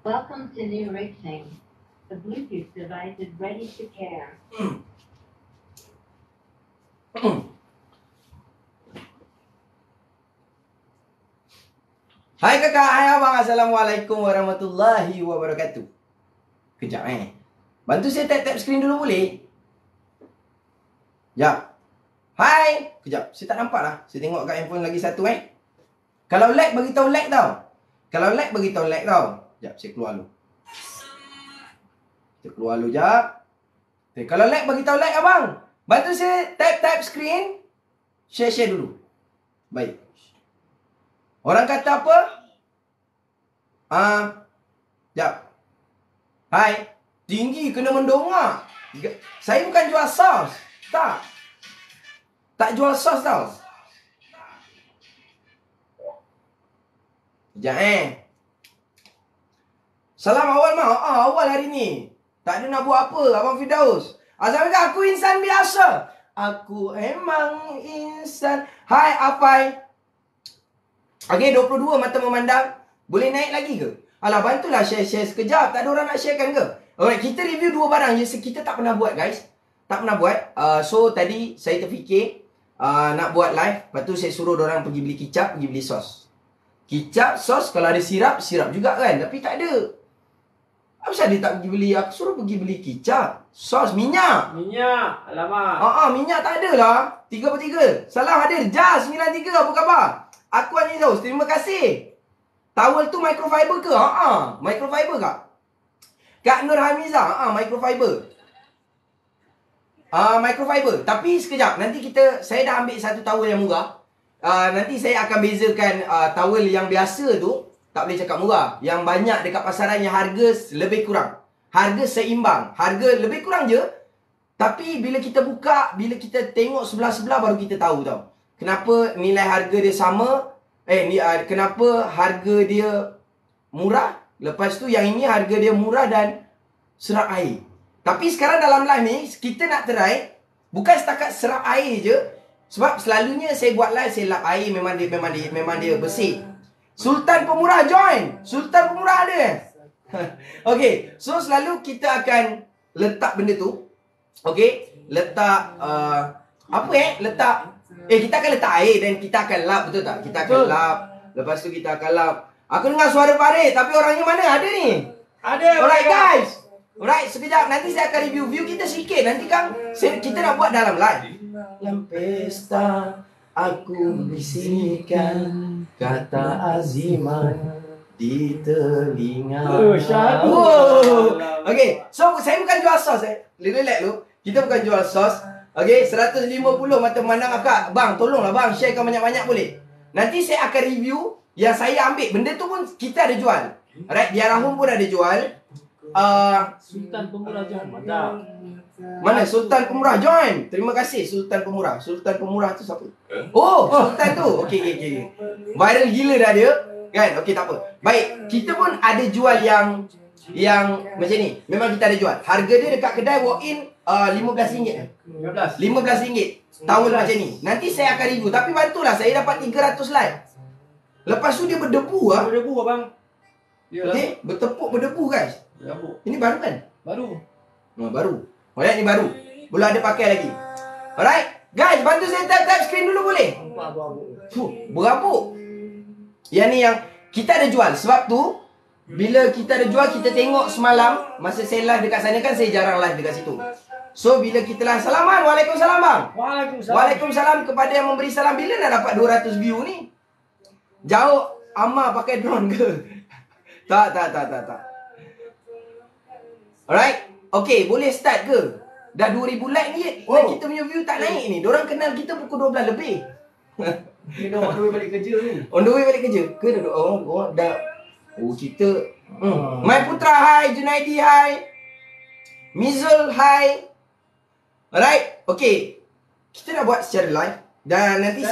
Welcome to New Racing. The Bluetooth device is ready to pair. Hai kakak, hai abang, Assalamualaikum warahmatullahi wabarakatuh. Kejap bantu saya tap screen dulu boleh? Sekejap. Hai. Kejap, saya tak nampak lah. Saya tengok kat handphone lagi satu Kalau lag, beritahu lag tau. Kalau lag, beritahu lag tau. Sekejap, saya keluar dulu. Kita keluar dulu sekejap. Okay, kalau lag, beritahu lag abang. Bantu saya tap screen. Share dulu. Baik. Orang kata apa? Sekejap. Hai. Tinggi, kena mendongak. Saya bukan jual sos. Tak jual sos tau. Sekejap Salam awal mah. Awal hari ni. Tak ada nak buat apa, Abang Firdaus. Assalamualaikum, aku insan biasa. Aku emang insan. Hai, Afai. Okay, 22 mata memandang. Boleh naik lagi ke? Alah, bantulah share sekejap. Tak ada orang nak sharekan ke? Alright, kita review dua barang je. Kita tak pernah buat, guys. Tak pernah buat. So, tadi saya terfikir nak buat live. Lepas tu saya suruh orang pergi beli kicap, pergi beli sos. Kicap, sos, kalau ada sirap juga kan. Tapi tak ada. Apa pasal dia tak pergi beli? Aku suruh pergi beli kicap, sos, minyak. Minyak, alamak. Minyak tak ada lah. 3/3. Salam hadir. Jas 93, apa khabar? Aku Anizaus, terima kasih. Towel tu microfiber ke? Microfiber kak? Kak Nur Hamizah, microfiber. Microfiber. Tapi sekejap, nanti saya dah ambil satu towel yang murah. Nanti saya akan bezakan towel yang biasa tu. Tak boleh cakap murah. Yang banyak dekat pasaran yang harga lebih kurang. Harga seimbang. Harga lebih kurang je. Tapi bila kita buka, bila kita tengok sebelah-sebelah baru kita tahu tau. Kenapa nilai harga dia sama. Kenapa harga dia murah. Lepas tu yang ini harga dia murah dan serap air. Tapi sekarang dalam live ni, kita nak try. Bukan setakat serap air je. Sebab selalunya saya buat live, saya lap air. Memang dia bersih. Sultan Pemurah join. Sultan Pemurah ada. Okay. So selalu kita akan letak benda tu. Okay. Letak letak. Kita akan letak air dan kita akan lap, betul tak? Kita akan lap. Lepas tu kita akan lap. Aku dengar suara Farid, tapi orangnya mana? Ada ni. Ada. Alright guys. Alright, sekejap. Nanti saya akan review. View kita sikit. Nanti kan kita nak buat dalam live. Dalam pesta aku bisikan kata aziman di telinga. Okay, so saya bukan jual sos Relax lu. Kita bukan jual sos. Okay, 150 mata memandang akak. Bang, tolonglah bang, sharekan banyak-banyak boleh. Nanti saya akan review yang saya ambil. Benda tu pun kita ada jual. Alright, Dia Rahum pun ada jual. Sultan Pemurah join. Mantap. Mana Sultan Pemurah join? Terima kasih Sultan Pemurah. Sultan Pemurah tu siapa? Sultan tu. Okey. Viral gila dah dia. Kan? Okey, tak apa. Baik, kita pun ada jual yang macam ni. Memang kita ada jual. Harga dia dekat kedai walk in RM15. 15 ringgit. Towel macam ni. Nanti saya akan review. Tapi bantulah, saya dapat 300 like. Lepas tu dia berdebu ah. Berdebu abang. Okey, berdebu guys. Berdebu. Ini baru kan? Baru. Baru. Alright, ni baru. Belum ada pakai lagi. Alright. Guys, bantu saya tap screen dulu boleh? Berabuk. Yang ni yang kita ada jual. Sebab tu, bila kita ada jual, kita tengok semalam. Masa saya live dekat sana kan, saya jarang live dekat situ. So, bila kita live, salaman. Waalaikumsalam bang. Waalaikumsalam kepada yang memberi salam. Bila nak dapat 200 view ni? Jauh Amma pakai drone ke? Tak. Alright. Okay, boleh start ke? Dah 2000 like ni. Kita punya view tak naik ni. Diorang kenal kita pukul 12 lebih. Kita on the way balik kerja ni. On the way balik kerja? Ke dah? Kita My Putra, hai. Junaidi, hai. Mizul, hai. Alright. Okay, kita nak buat secara live. Dan nanti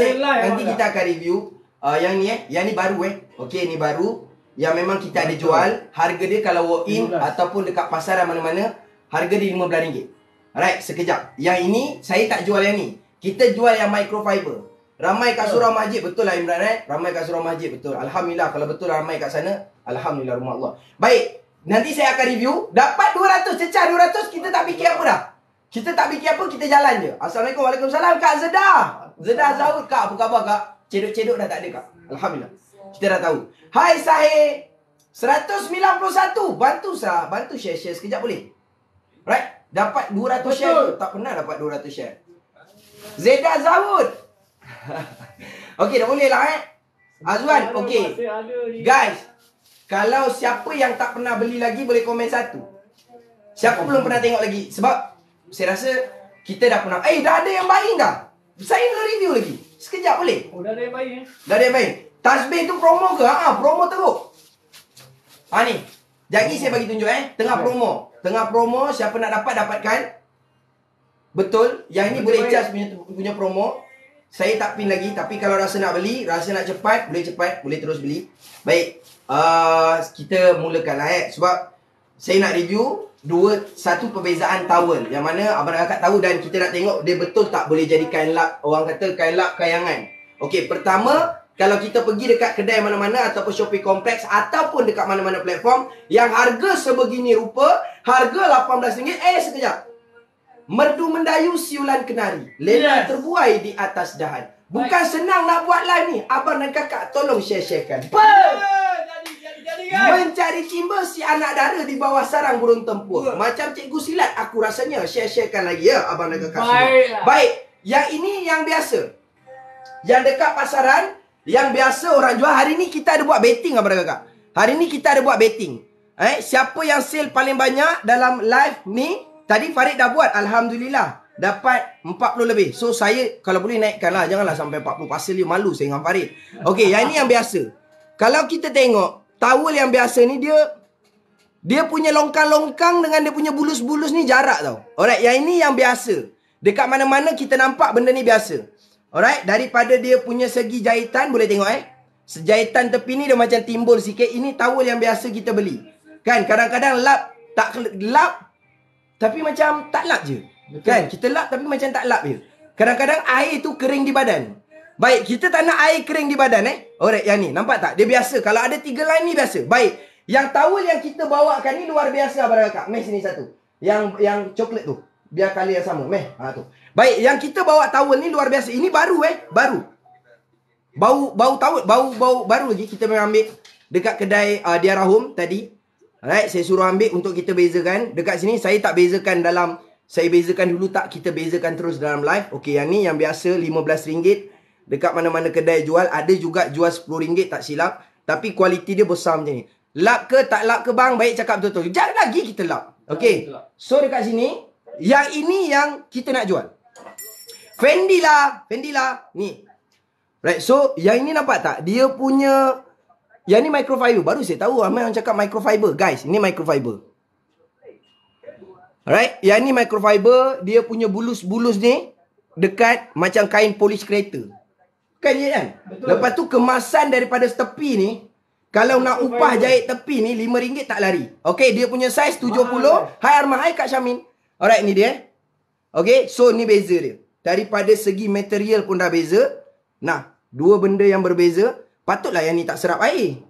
kita akan review yang ni baru Okay, ni baru. Yang memang kita ada jual. Harga dia kalau walk in 15. Ataupun dekat pasaran mana-mana, harga dia RM15. Alright, sekejap. Yang ini saya tak jual yang ni. Kita jual yang microfiber. Ramai kat surau masjid, betul lah Imran Ramai kat surau masjid, betul. Alhamdulillah, kalau betul ramai kat sana, alhamdulillah, rumah Allah. Baik, nanti saya akan review. Dapat 200, cecah 200, kita tak fikir apa dah. Kita tak fikir apa, kita jalan je. Assalamualaikum, waalaikumsalam, Kak Zedah. Zedah Zaud, Kak, apa khabar, Kak? Cedok-cedok dah tak ada, Kak. Alhamdulillah. Kita dah tahu. Hai Sahih 191. Bantu sah, bantu share sekejap boleh? Right? Dapat 200 share tu. Tak pernah dapat 200 share. Zedah Zaud. Okey, dah boleh lah Azwan, okey. Guys, kalau siapa yang tak pernah beli lagi boleh komen satu. Siapa belum pernah tengok lagi? Sebab saya rasa kita dah pernah. Dah ada yang buying dah. Saya nak review lagi. Sekejap boleh? Oh, dah ada yang buying Dah ada yang buying. Tasbih tu promo ke? Promo teruk. Ni. Jadi saya bagi tunjuk Tengah promo. Tengah promo, siapa nak dapatkan. Betul. Yang ni boleh charge punya promo. Saya tak pin lagi. Tapi kalau rasa nak beli, rasa nak cepat, boleh terus beli. Baik. Kita mulakan lah sebab saya nak review satu perbezaan towel. Yang mana abang kakak tahu dan kita nak tengok dia betul tak boleh jadi kain lap. Orang kata kain lap kayangan. Okey, pertama, kalau kita pergi dekat kedai mana-mana ataupun shopping kompleks ataupun dekat mana-mana platform yang harga sebegini rupa, harga RM18. Sekejap. Merdu mendayu siulan kenari. Lena terbuai di atas dahan. Bukan senang nak buat live ni. Abang dan kakak tolong share-sharekan. Jadi, mencari timba si anak dara di bawah sarang burung tempur. Macam cikgu silat aku rasanya. Share-sharekan lagi ya abang dan kakak semua. Baik. Yang ini yang biasa. Yang dekat pasaran, yang biasa orang jual. Hari ni kita ada buat betting abang dan kakak. Hari ni kita ada buat betting. Siapa yang sale paling banyak dalam live ni? Tadi Farid dah buat. Alhamdulillah. Dapat 40 lebih. So saya kalau boleh naikkan lah. Janganlah sampai 40. Pasal dia malu saya dengan Farid. Okey, yang ini yang biasa. Kalau kita tengok towel yang biasa ni dia punya longkang-longkang dengan dia punya bulus-bulus ni jarak tau. Alright, yang ini yang biasa. Dekat mana-mana kita nampak benda ni biasa. Alright, daripada dia punya segi jahitan boleh tengok sejahitan tepi ni dia macam timbul sikit. Ini towel yang biasa kita beli. Kan kadang-kadang lap tak lap tapi macam tak lap je. Betul. Kan kita lap tapi macam tak lap je. Kadang-kadang air tu kering di badan. Baik, kita tak nak air kering di badan Alright, yang ni nampak tak? Dia biasa. Kalau ada 3 line ni biasa. Baik, yang towel yang kita bawakan ni luar biasa abang kakak. Meh sini satu. Yang coklat tu. Biar kali yang sama. Meh, tu. Baik, yang kita bawa towel ni luar biasa. Ini baru baru. Bau towel, bau baru lagi. Kita memang ambil dekat kedai Diara Home tadi. Alright, saya suruh ambil untuk kita bezakan. Dekat sini saya tak bezakan dalam. Saya bezakan dulu tak, kita bezakan terus dalam live. Okey, yang ni yang biasa RM15. Dekat mana-mana kedai jual. Ada juga jual RM10 tak silap. Tapi kualiti dia besar macam ni. Lap ke tak lap ke bang? Baik cakap betul-betul. Jangan lagi kita lap. Okey. So dekat sini, yang ini yang kita nak jual. Fendi lah. Ni. Right, so yang ini nampak tak? Dia punya, yang ni microfiber. Baru saya tahu ramai orang cakap microfiber. Guys, ini microfiber. Alright, yang ni microfiber. Dia punya bulus-bulus ni dekat macam kain polish kereta. Kan je kan? Betul. Lepas tu kemasan daripada tepi ni, kalau nak upah jahit tepi ni RM5 tak lari. Okey, dia punya saiz 70. Hai Armah, hai Kak Syamin. Alright, ni dia. Okey, so ni beza dia. Daripada segi material pun dah beza. Nah, dua benda yang berbeza. Patutlah yang ni tak serap air.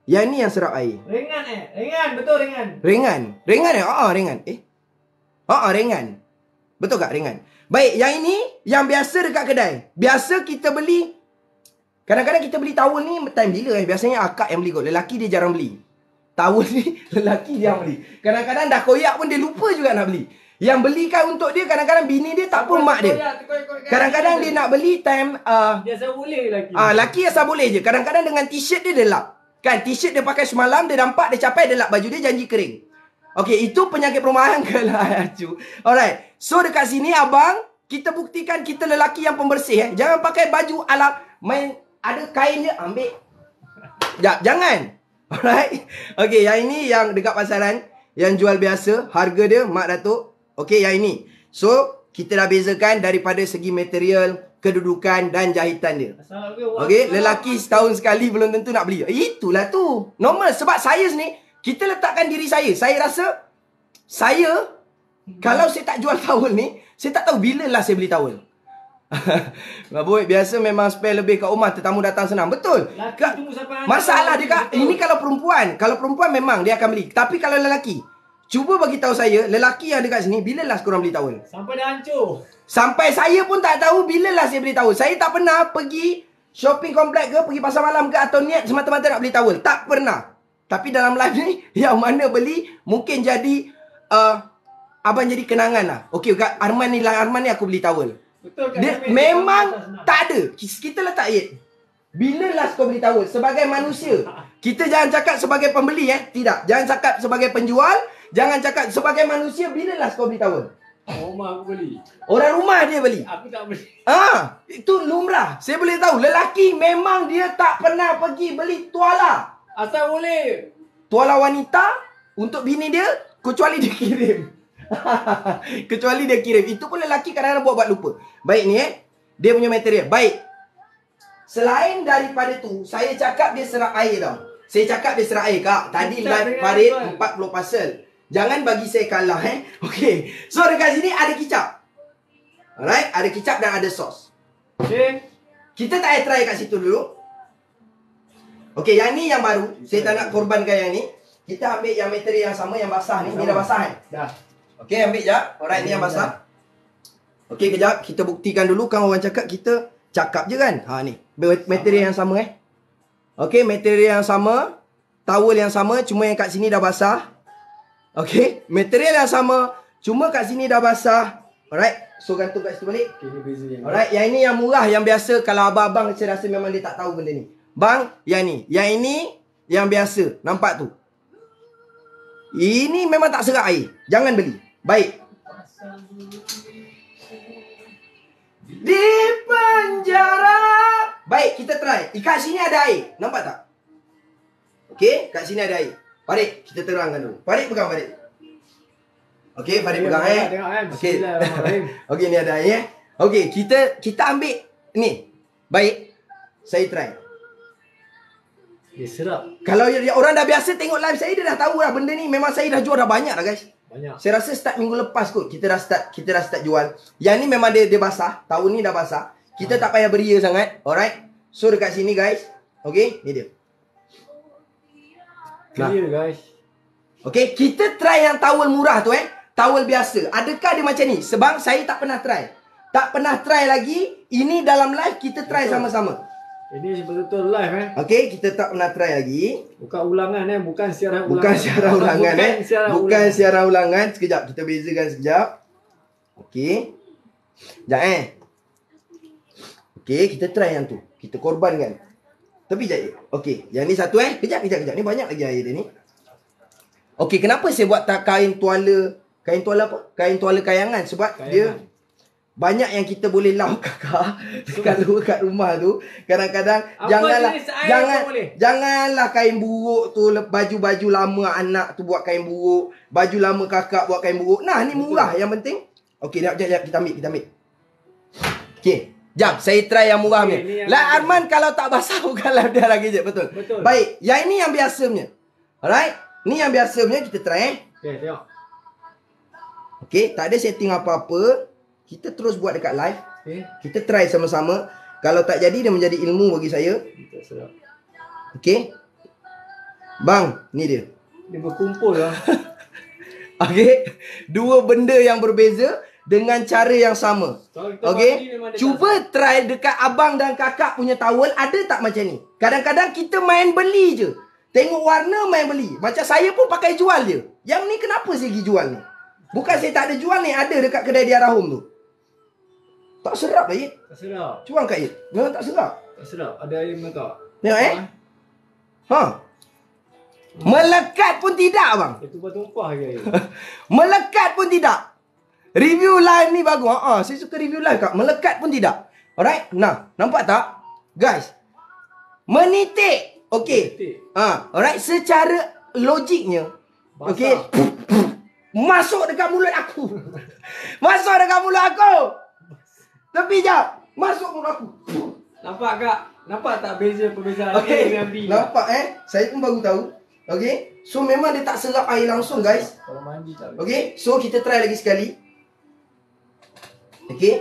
Yang ni yang serap air. Ringan ringan, betul ringan. Ringan. Ringan ringan. Ringan. Betul tak ringan? Baik, yang ini yang biasa dekat kedai. Biasa kita beli, kadang-kadang kita beli towel ni time bila biasanya akak yang beli kot. Lelaki dia jarang beli. Towel ni lelaki dia yang beli. Kadang-kadang dah koyak pun dia lupa juga nak beli. Yang belikan untuk dia kadang-kadang bini dia tak pun mak dia. Kadang-kadang dia nak beli time dia asal boleh lelaki. Lelaki asal boleh je. Kadang-kadang dengan t-shirt dia lap. Kan t-shirt dia pakai semalam, dia nampak dia capai, dia lap baju dia janji kering. Okey, itu penyakit perumahan ke lah acu. Alright. So dekat sini abang, kita buktikan kita lelaki yang pembersih Jangan pakai baju ala main ada kain je ambil. Jangan. Alright. Okey, yang ini yang dekat pasaran, yang jual biasa, harga dia mak datuk. Okey, yang ini. So, kita dah bezakan daripada segi material, kedudukan dan jahitan dia. Okey, lelaki setahun sekali belum tentu nak beli. Itulah tu. Normal sebab saya ni kita letakkan diri saya. Saya rasa kalau saya tak jual towel ni, saya tak tahu bila lah saya beli towel. Boy, biasa memang spare lebih kat rumah, tetamu datang senang. Betul. Laki Kak, tunggu sampai masalah dia kak, ini kalau perempuan. Kalau perempuan memang dia akan beli. Tapi kalau lelaki, cuba bagi tahu saya, lelaki yang dekat sini, bila last korang beli towel? Sampai dah hancur. Sampai saya pun tak tahu bila last saya beli towel. Saya tak pernah pergi shopping komplek ke, pergi pasar malam ke, atau niat semata-mata nak beli towel. Tak pernah. Tapi dalam live ni, yang mana beli, mungkin jadi, abang jadi kenangan lah. Okey, kat Arman ni aku beli towel. Betul kan? Dia memang tak ada. Kita letak ayat. Bila last kau beli towel? Sebagai manusia. Kita jangan cakap sebagai pembeli Tidak. Jangan cakap sebagai penjual. Jangan cakap sebagai manusia. Bila last kau beli towel? Rumah aku beli. Orang rumah dia beli. Aku tak beli. Itu lumrah. Saya boleh tahu. Lelaki memang dia tak pernah pergi beli tuala. Asal boleh. Tuala wanita untuk bini dia, kecuali dia kirim. Kecuali dia kirim. Itu pun lelaki kadang-kadang buat lupa. Baik ni dia punya material. Baik. Selain daripada tu, saya cakap dia serap air tau. Saya cakap dia serap air kak. Tadi live Farid 40 pasal. Jangan bagi saya kalah Okey. So dekat sini ada kicap. Alright, ada kicap dan ada sos. Okay. Kita tak payah try kat situ dulu. Okey, yang ni yang baru. Saya tak nak korbankan yang ni. Kita ambil yang material yang sama, yang basah ni. Ni dah basah Dah. Okey, ambil jap. Alright, ni yang basah. Okey, kejap. Kita buktikan dulu. Kan orang cakap, kita cakap je kan. Ni. Material yang sama Okey, material yang sama. Towel yang sama. Cuma yang kat sini dah basah. Okey, material yang sama. Cuma kat sini dah basah. Alright. So, gantung kat situ balik. Okay, ni beza dia. Alright, yang ini yang murah. Yang biasa. Kalau abang-abang saya rasa memang dia tak tahu benda ni. Bang, yang ni. Yang ini, yang biasa. Nampak tu? Ini memang tak serap air. Jangan beli. Baik. Di penjara. Baik, kita try. Kat sini ada air. Nampak tak? Okey, kat sini ada air. Farid, kita terangkan dulu. Farid pegang Farid. Okey, Farid pegang Tengok Okey. Bismillahirrahmanirrahim. Okey, ni ada air Okey, kita ambil ni. Baik. Saya try. Dia serap. Kalau orang dah biasa tengok live saya, dia dah tahu lah benda ni. Memang saya dah jual dah banyak dah guys. Banyak. Saya rasa start minggu lepas kot kita dah start jual. Yang ni memang dia basah. Tahun ni dah basah. Kita tak payah beria sangat. Alright. So dekat sini guys. Okay. Ni dia. Clear guys. Okay. Kita try yang towel murah tu Towel biasa. Adakah dia macam ni? Sebab saya tak pernah try. Tak pernah try lagi. Ini dalam live kita try sama-sama. Ini betul-betul live Okay. Kita tak pernah try lagi. Bukan ulangan bukan siaran ulangan. Bukan siaran ulangan Bukan siaran ulangan. Sekejap, kita bezakan sekejap. Okey. Sekejap Okey, kita try yang tu. Kita korbankan. Tepi jap. Okey, yang ni satu Kejap. Ni banyak lagi air dia ni. Okey, kenapa saya buat tak kain tuala apa? Kain tuala kayangan. Sebab dia banyak yang kita boleh lau kakak kalau kat rumah tu. Kadang-kadang janganlah kain buruk tu, baju-baju lama anak tu buat kain buruk, baju lama kakak buat kain buruk. Nah, ni murah yang penting. Okey, jap kita ambil. Okey, jap saya try yang murah ni. Lah Arman kalau tak basah bukanlah dia lagi je, betul. Baik, yang ini yang biasa punya. Alright, ni yang biasa punya kita try Okey, tengok. Okey, tak ada setting apa-apa. Kita terus buat dekat live. Kita try sama-sama. Kalau tak jadi, dia menjadi ilmu bagi saya. Okey. Bang, ni dia. Dia berkumpul lah. Okey. Dua benda yang berbeza dengan cara yang sama. Okey. Cuba try dekat abang dan kakak punya towel. Ada tak macam ni? Kadang-kadang kita main beli je. Tengok warna main beli. Macam saya pun pakai jual je. Yang ni kenapa saya pergi jual ni? Bukan saya tak ada jual ni. Ada dekat kedai Dia Rahum tu. Tak serap lah, Tak serap. Cuang kat Yit. Memang tak serap. Tak serap. Ada air melekat. Tengok Melekat pun tidak bang. Itu tumpah je air. Melekat pun tidak. Review live ni bagus. Saya suka review live kak. Melekat pun tidak. Alright. Nah, nampak tak? Guys. Menitik. Okey. Alright. Secara logiknya. Okey. Masuk dekat mulut aku. Masuk dekat mulut aku. Tepi jap. Masuk mulut aku. Nampak kak? Nampak tak perbezaan Okey. dengan B? Nampak Saya pun baru tahu. Okey. So memang dia tak serap air langsung guys. Kalau mandi tak. Okey. So kita try lagi sekali. Okey.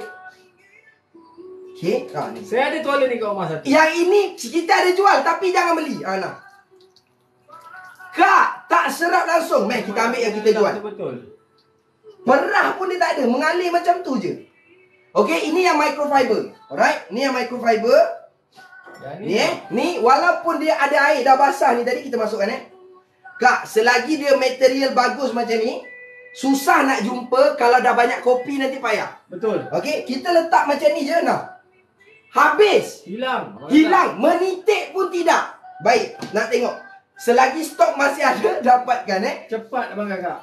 Okey. Ni. Saya ada tuala ni kat rumah satu. Yang ini kita ada jual tapi jangan beli. Nah. Kak, tak serap langsung. Meh, kita ambil yang kita jual. Betul. Perah pun dia tak ada. Mengalir macam tu je. Okey, ini yang microfiber. Alright, ni yang microfiber. Ni ni walaupun dia ada air dah basah ni tadi kita masukkan Kak, selagi dia material bagus macam ni, susah nak jumpa. Kalau dah banyak kopi nanti payah. Betul. Okey, kita letak macam ni je nah. Habis. Hilang. Hilang, menitik pun tidak. Baik, nak tengok. Selagi stok masih ada, dapatkan Cepat abang kakak.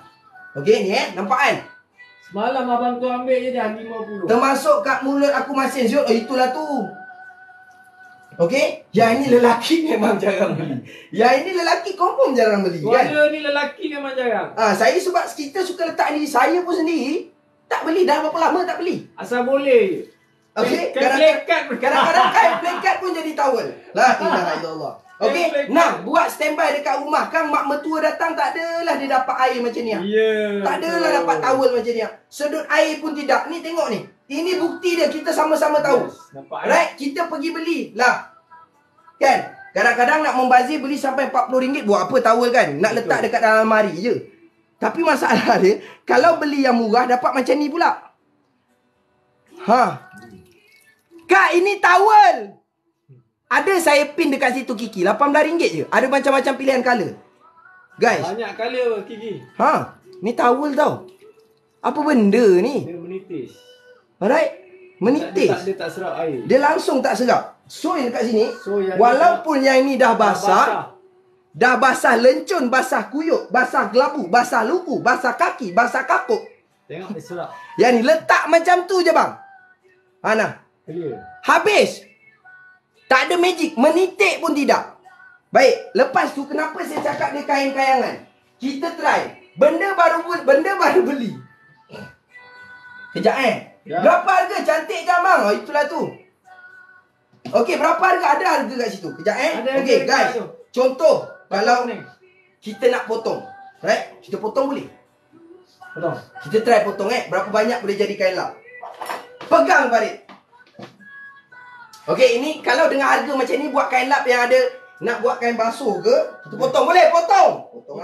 Okey ni nampak kan? Semalam abang tu ambil je dah 50. Termasuk kat mulut aku masin siut. Oh, itulah tu. Okey, yang ini lelaki memang jarang beli. Yang ini lelaki confirm jarang beli kan? Tuala ni lelaki memang jarang. Saya sebab kita suka letak diri saya pun sendiri tak beli dah berapa lama tak beli. Asal boleh je. Okey, Kadang-kadang kain plakat pun jadi towel. La ilaha illallah. Okey, nah buat standby dekat rumah kan mak mertua datang tak adalah dia dapat air macam ni. Ya. Tak adalah dapat towel macam ni. Sedut air pun tidak. Ni tengok ni. Ini bukti dia kita sama-sama tahu. Nampak Right? Kita pergi beli lah. Kan? Kadang-kadang nak membazir beli sampai RM40 buat apa towel kan? Nak letak dekat dalam almari je. Tapi masalah dia, kalau beli yang murah dapat macam ni pula. Kak, ini towel. Ada saya pin dekat situ Kiki, RM18 je. Ada macam-macam pilihan color. Guys. banyak color Kiki. Ni towel tau. Apa benda ni? Dia menitis. Alright? Menitis. Dia tak serap air. Dia langsung tak serap. So yang dekat sini, So, yang walaupun yang ini dah basah, dah basah lencun, basah kuyuk, basah gelabu, basah luku, basah kaki, basah kakuk. Tengok dia serap. Yang ni letak macam tu je bang. Nah. Clear. Habis. Tak ada magic, menitik pun tidak. Baik, lepas tu kenapa saya cakap dia kain-kayangan? Kita try. Benda baru beli. Kejap Ya. Berapa harga? Cantik je abang. Itulah tu. Okey, berapa harga? Ada harga kat situ. Kejap Ada Okey, harga guys. tu. Contoh, kalau ni. kita nak potong. Right? Kita potong boleh. Potong. Kita try potong berapa banyak boleh jadi kain lap. Pegang Farid. Okey, ini kalau dengan harga macam ni buat kain lap yang ada nak buat kain basuh ke, kita potong boleh, potong. Potong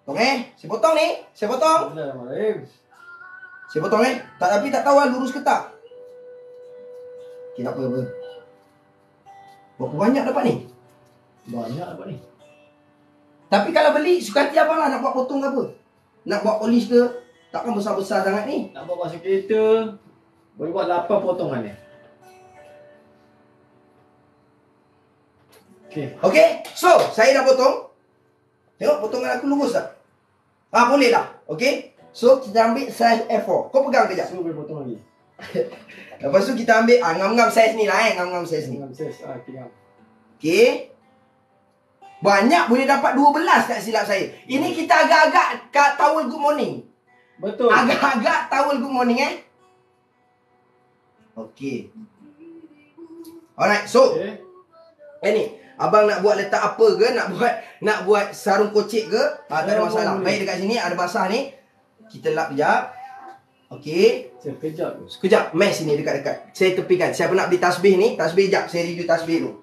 Potong Saya potong ni. Saya potong. Saya potong tak, tapi tak tahu lah lurus ke tak. Okey, tak apa. Berapa banyak dapat ni? Banyak dapat ni. Tapi kalau beli, suka hati abang lah nak buat potong ke apa. Nak buat polish ke, takkan besar-besar sangat ni. Nak bawa masuk kereta, boleh buat 8 potongan ni. Okey, so saya dah potong. Tengok potongan aku lurus tak? Boleh lah. Okey. So kita ambil size A4. Kau pegang kejap. So boleh potong lagi. Lepas tu kita ambil ngam-ngam size ni lah ngam-ngam size ni. Tinggal. Okey. Banyak boleh dapat 12 tak silap saya. Ini kita agak-agak kat towel good morning. Betul. Agak-agak towel good morning Okey. Alright, so ni abang nak buat letak apa ke, nak buat sarung kocek ke, tak ada masalah. Baik, dekat sini ada basah ni. Kita lap kejap. Okey. Sekejap, mesh sini dekat-dekat. Saya tepikan. Siapa nak beli tasbih ni? Tasbih jap, saya review tasbih dulu.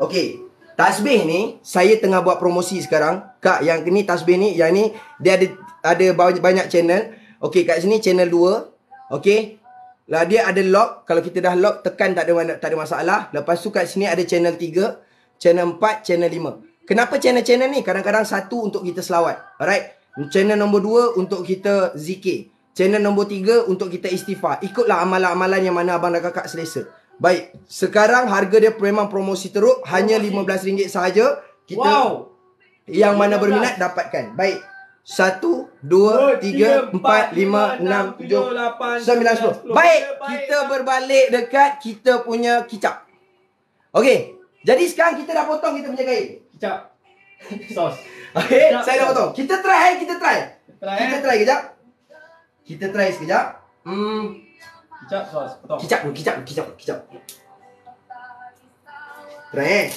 Okey. Tasbih ni saya tengah buat promosi sekarang. Kak, yang ni tasbih ni, yang ni dia ada banyak channel. Okey, kat sini channel 2. Okey. Lah dia ada lock. Kalau kita dah lock, tekan tak ada masalah. Lepas tu kat sini ada channel 3, channel 4, channel 5. Kenapa channel-channel ni? Kadang-kadang satu untuk kita selawat. Alright. Channel nombor 2 untuk kita zikir. Channel nombor 3 untuk kita istighfar. Ikutlah amalan-amalan yang mana abang dan kakak selesa. Baik. Sekarang harga dia memang promosi teruk. Hanya RM15 sahaja. Kita yang mana berminat dapatkan. Baik. 1, 2, 3, 4, 5, 6, 7, 8, 9, 10. Baik. Kita berbalik dekat kita punya kicap. Okey. Jadi sekarang kita dah potong kita punya kain. Kicap. Sos. Okey, saya dah potong. Kita try. Kita try kejap. Kita try sekejap. Kicap sos, potong. Kicap. Try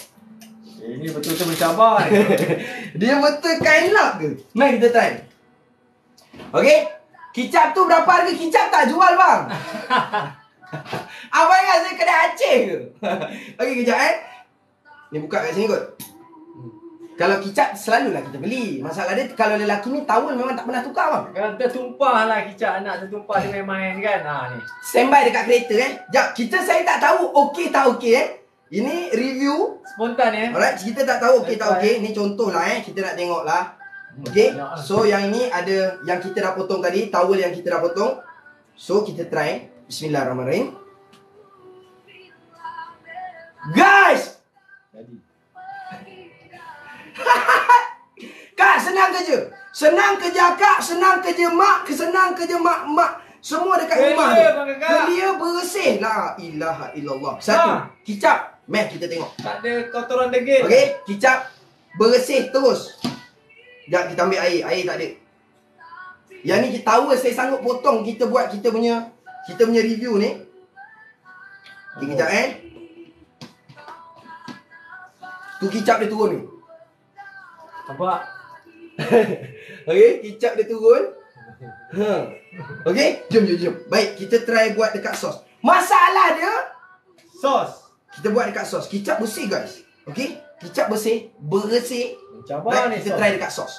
Ini betul-betul mencabar. Dia betul kain lap ke? Mari kita try. Okey. Kicap tu berapa harga? Kicap tak jual bang. Abang ingat saya kedai Aceh ke? Okey, kejap Ni buka kat sini kot. Kalau kicap selalulah kita beli. Masalah dia kalau lelaki ni towel memang tak pernah tukar bang. Kan tertumpah lah kicap anak tertumpah dia main-main kan. Ni. Standby dekat kereta Jap, saya tak tahu okey tak okey Ini review. Spontan ya. Alright, kita tak tahu okey tak okey. Ni contoh lah kita nak tengok lah. Okey. So yang ini ada yang kita dah potong tadi, towel yang kita dah potong. So kita try. Bismillahirrahmanirrahim. Guys, Jadi. Kak, senang kerja. Senang kerja kak, senang kerja mak, senang kerja mak. Semua dekat rumah Clear, tu. bang kakak. Clear, bersih. La ilaha illallah. Satu, kicap. Meh kita tengok. Tak ada kotoran degil. Okey, kicap bersih terus. Sekejap kita ambil air. Air tak ada. Yang ni towel saya sanggup potong. Kita buat kita punya review ni. Okey, kejap Tu kicap dia turun ni. Nampak? Okey, kicap dia turun. Okey, jom. Baik, kita try buat dekat sos. Masalah dia, Sos. kita buat dekat sos. Kicap bersih guys. Okey, kicap bersih. Macam mana ni Baik, kita sos? try dekat sos.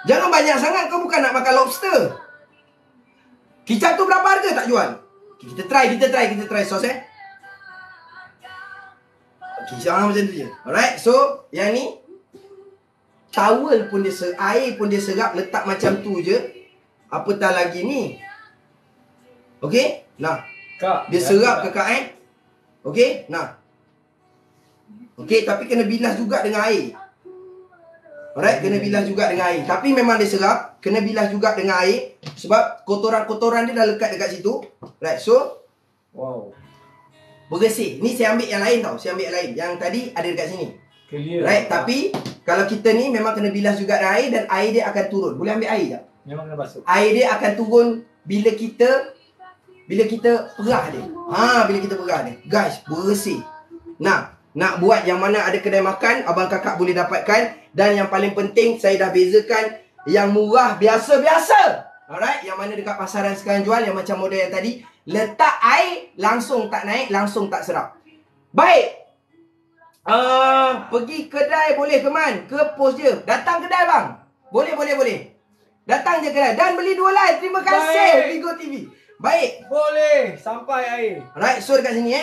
Jangan banyak sangat, kau bukan nak makan lobster. Kicap tu berapa harga tak jual? Okay, kita try sos Okay, jangan macam tu je. Alright, so yang ni towel pun dia air pun dia serap, letak macam tu je. Apatah lagi ni. Okey? Nah, Kak. dia serap ke kak Okey? Nah. Okey, tapi kena bilas juga dengan air. Alright, kena bilas juga dengan air. Tapi memang dia serap, kena bilas juga dengan air sebab kotoran-kotoran dia dah lekat dekat situ. Right, so Wow. bersih. Ni saya ambil yang lain tau. Saya ambil yang lain. Yang tadi ada dekat sini. Clear. Right, tapi kalau kita ni memang kena bilas juga dengan air dan air dia akan turun. Boleh ambil air tak? Memang kena basuh. Air dia akan turun bila kita perah dia. Bila kita perah dia. Guys, bersih. Nah, nak buat yang mana ada kedai makan, abang kakak boleh dapatkan. Dan yang paling penting, saya dah bezakan yang murah biasa-biasa. Alright, yang mana dekat pasaran sekarang jual, yang macam model yang tadi, letak air, langsung tak naik, langsung tak serap. Baik. Pergi kedai boleh ke man? Ke pos je? Datang kedai bang. Boleh. Datang je kedai. Dan beli 2 live. Terima kasih Vigo TV. Baik. Boleh. Sampai air. Alright, so dekat sini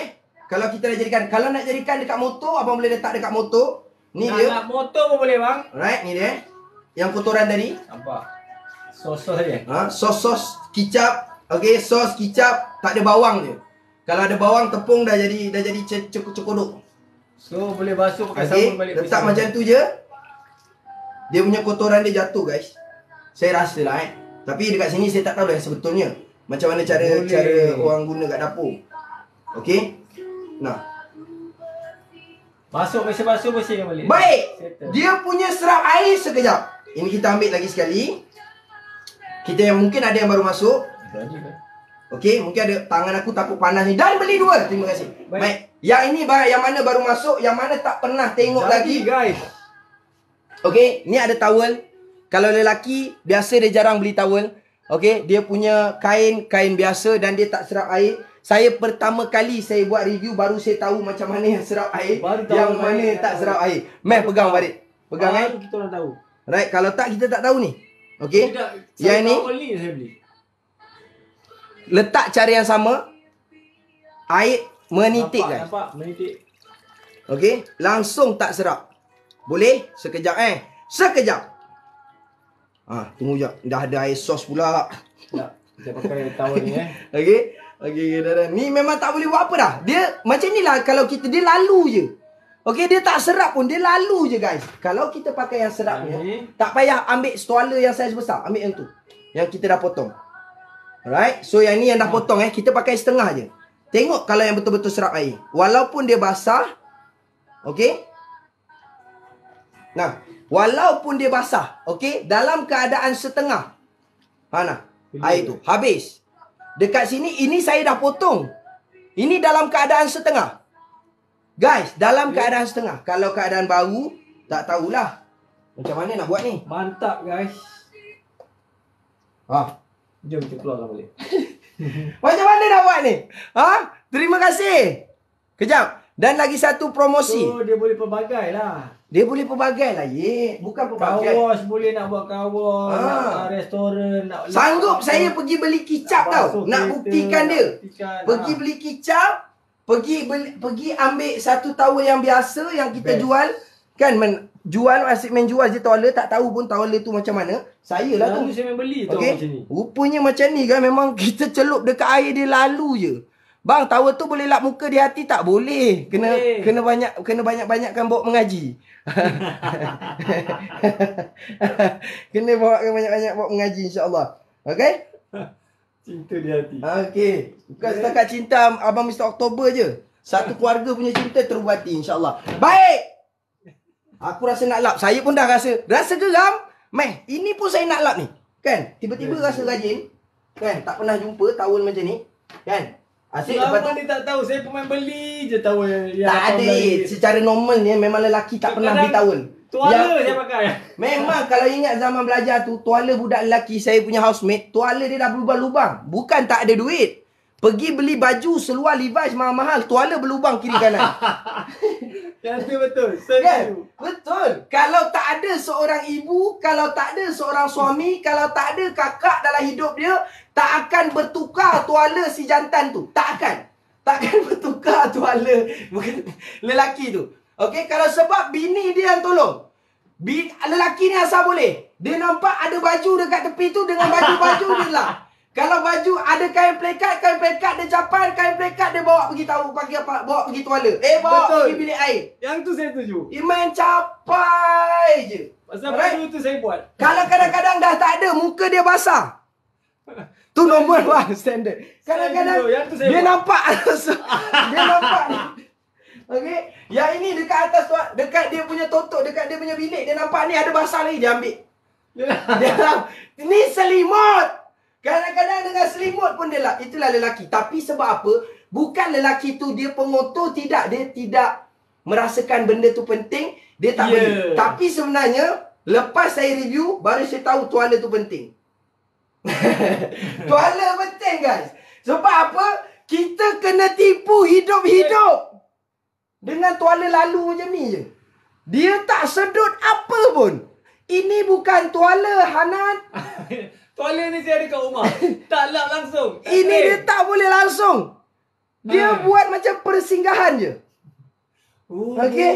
kalau kita nak jadikan, kalau nak jadikan dekat motor, abang boleh letak dekat motor. Ni dia. Nak motor pun boleh bang. Alright, ni dia. Yang kotoran tadi. Nampak. Sos-sos je. Sos kicap. Okey, sos kicap tak ada bawang je. Kalau ada bawang tepung dah jadi cekodok. So boleh basuh pakai Okey, sabun balik. letak macam tu je. Dia punya kotoran dia jatuh guys. Saya rasa lah Tapi dekat sini saya tak tahu dah yang sebetulnya. Macam mana cara orang guna kat dapur. Okey. Nah. Masuk mesin basuh bersihkan balik. Baik. Settle. Dia punya serap air sekejap. Ini kita ambil lagi sekali. Kita yang mungkin ada yang baru masuk. Okey, mungkin ada tangan aku takut panas ni. Dan beli 2. Terima kasih. Baik. Yang ini yang mana baru masuk, yang mana tak pernah tengok lagi. Guys. Okey, ni ada towel. Kalau lelaki biasa dia jarang beli towel. Okey, dia punya kain biasa dan dia tak serap air. Saya pertama kali saya buat review baru saya tahu macam mana yang serap air, yang mana yang tak serap air. Meh pegang Farid. Pegang kita orang tahu. Right, kalau tak kita tak tahu ni. Okey. Yang ni saya beli. letak cara yang sama. Air menitik guys. Nampak menitik. Okey, langsung tak serap. Boleh? Sekejap Sekejap. Tunggu jap. Dah ada air sos pula. Tak, kita pakai towel ni Okey, dah. Ni memang tak boleh buat apa dah. Dia macam ni lah kalau dia lalu je. Okey, dia tak serap pun, dia lalu je guys. Kalau kita pakai yang serapnya, tak payah ambil stroller yang saiz besar. Ambil yang tu. Yang kita dah potong. Alright, so yang ni yang dah potong kita pakai setengah je. Tengok kalau yang betul-betul serap air. Walaupun dia basah. Okey. Nah, walaupun dia basah, okey, dalam keadaan setengah. Air tu habis. Dekat sini ini saya dah potong. Ini dalam keadaan setengah. Guys, dalam keadaan setengah. Kalau keadaan baru, tak tahulah macam mana nak buat ni. Mantap guys. Jom kita keluarkan balik. Macam mana nak buat ni? Ha? Terima kasih. Kejap. Dan lagi satu promosi. So, dia boleh pelbagai lah. Dia boleh pelbagai lah, ye. Bukan pelbagai. Kawas boleh nak buat kawas, nak restoran, nak Sanggup saya pergi beli kicap tau. Nak buktikan dia. Pergi beli kicap, pergi ambil satu towel yang biasa yang kita jual. Kan jual asyik main jual je towel, tak tahu pun towel tu macam mana. Saya lah tu. Saya main beli tu Okay? macam ni. Rupanya macam ni kan, memang kita celup dekat air dia lalu je. Bang, towel tu boleh lap muka di hati tak? Boleh. Kena banyak-banyakkan bawa mengaji. Kena banyak-banyak bawa mengaji, insya-Allah. Okey? Cinta di hati. Okey. Bukan setakat cinta abang Mr. Oktober je. Satu keluarga punya cinta terubati, insya-Allah. Baik. Aku rasa nak lap. Saya pun dah rasa geram. Meh, ini pun saya nak lap ni. Kan? Tiba-tiba rasa rajin. Kan? Tak pernah jumpa towel macam ni. Kan? Asyik lepas tu Selama ni tak tahu. Saya pemain beli je towel yang tak ada. Secara normal ni memang lelaki tak pernah beli towel. Tuala saya pakai. Memang kalau ingat zaman belajar tu, tuala budak lelaki saya punya housemate, tuala dia dah berlubang-lubang. Bukan tak ada duit. Pergi beli baju seluar Levi's mahal-mahal, tuala berlubang kiri kanan. Yang tu betul. Kan? Betul. Kalau tak ada seorang ibu, kalau tak ada seorang suami, kalau tak ada kakak dalam hidup dia, tak akan bertukar tuala si jantan tu. Tak akan. Tak akan bertukar tuala lelaki tu. Okey, kalau sebab bini dia yang tolong. Lelaki ni asal boleh. Dia nampak ada baju dekat tepi tu dengan baju-baju dia lah. Kalau baju ada kain plekat dia capai, kain plekat dia bawa pergi bawa pergi tuala. Bawa pergi bilik air. Yang tu saya setuju. Main capai je. Pasal baju tu saya buat. Kalau kadang-kadang dah tak ada, muka dia basah. Tu normal bang, standard. Kadang-kadang dia nampak. Dia nampak ni. Okey. Yang ini dekat atas tu, dekat dia punya totok, dekat dia punya bilik, dia nampak ni ada basah lagi, dia ambil. Ni selimut. Kadang-kadang dengan selimut pun dia lah. Itulah lelaki. Tapi sebab apa? Bukan lelaki tu dia pengotor, tidak. Dia tidak merasakan benda tu penting, dia tak beli. Tapi sebenarnya lepas saya review, baru saya tahu tuala tu penting. Tuala penting guys. Sebab apa? Kita kena tipu hidup-hidup dengan tuala lalu macam ni je. Dia tak sedut apa pun. Ini bukan tuala, Hanan. Tuala ni saya ada kat rumah. Tak lap langsung. Ini dia tak boleh langsung. Dia buat macam persinggahan je. Okey.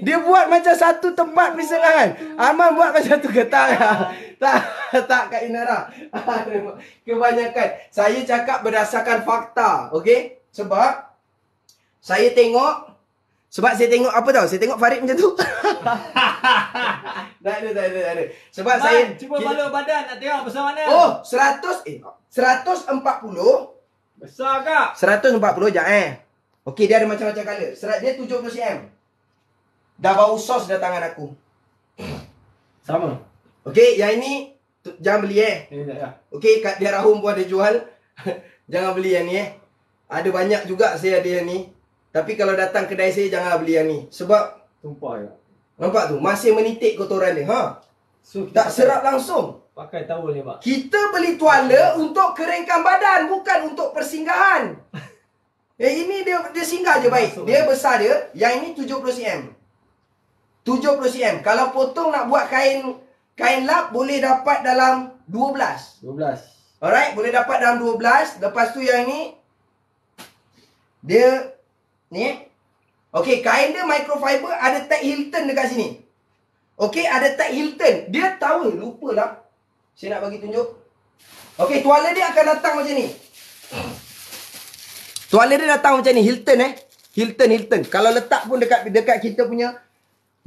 Dia buat macam satu tempat persinggahan. Arman buat macam tu ke tak? Tak Kak Inara. Kebanyakan saya cakap berdasarkan fakta, okey? Sebab saya tengok apa tahu? Saya tengok Farid macam tu. Tak ada. Sebab saya cuba balok badan nak tengok besar mana. Oh, 140. Besar kak. 140 je Okey, dia ada macam-macam color. Dia 70 cm. Dah bau sos dah tangan aku. Sama. Okey, yang ini jangan beli Ini tak ya. Okey, kat dia Rahum pun ada jual. Jangan beli yang ni Ada banyak juga saya ada yang ni. Tapi kalau datang kedai saya jangan beli yang ni. Sebab tumpah ya. Nampak tu, masih menitik kotoran dia. So, tak serap langsung. Pakai towel ni pak. Kita beli tuala untuk keringkan badan, bukan untuk persinggahan. Ini dia singgah je baik. Dia besar dia. Yang ini 70 cm. 70 cm. Kalau potong nak buat kain lap boleh dapat dalam 12. Alright, boleh dapat dalam 12. Lepas tu yang ni dia ni. Okey, kain dia microfiber, ada tag Hilton dekat sini. Okey, ada tag Hilton. Dia tahu, lupalah. Saya nak bagi tunjuk. Okey, tuala dia akan datang macam ni. Tuala dia datang macam ni, Hilton Hilton. Kalau letak pun dekat kita punya,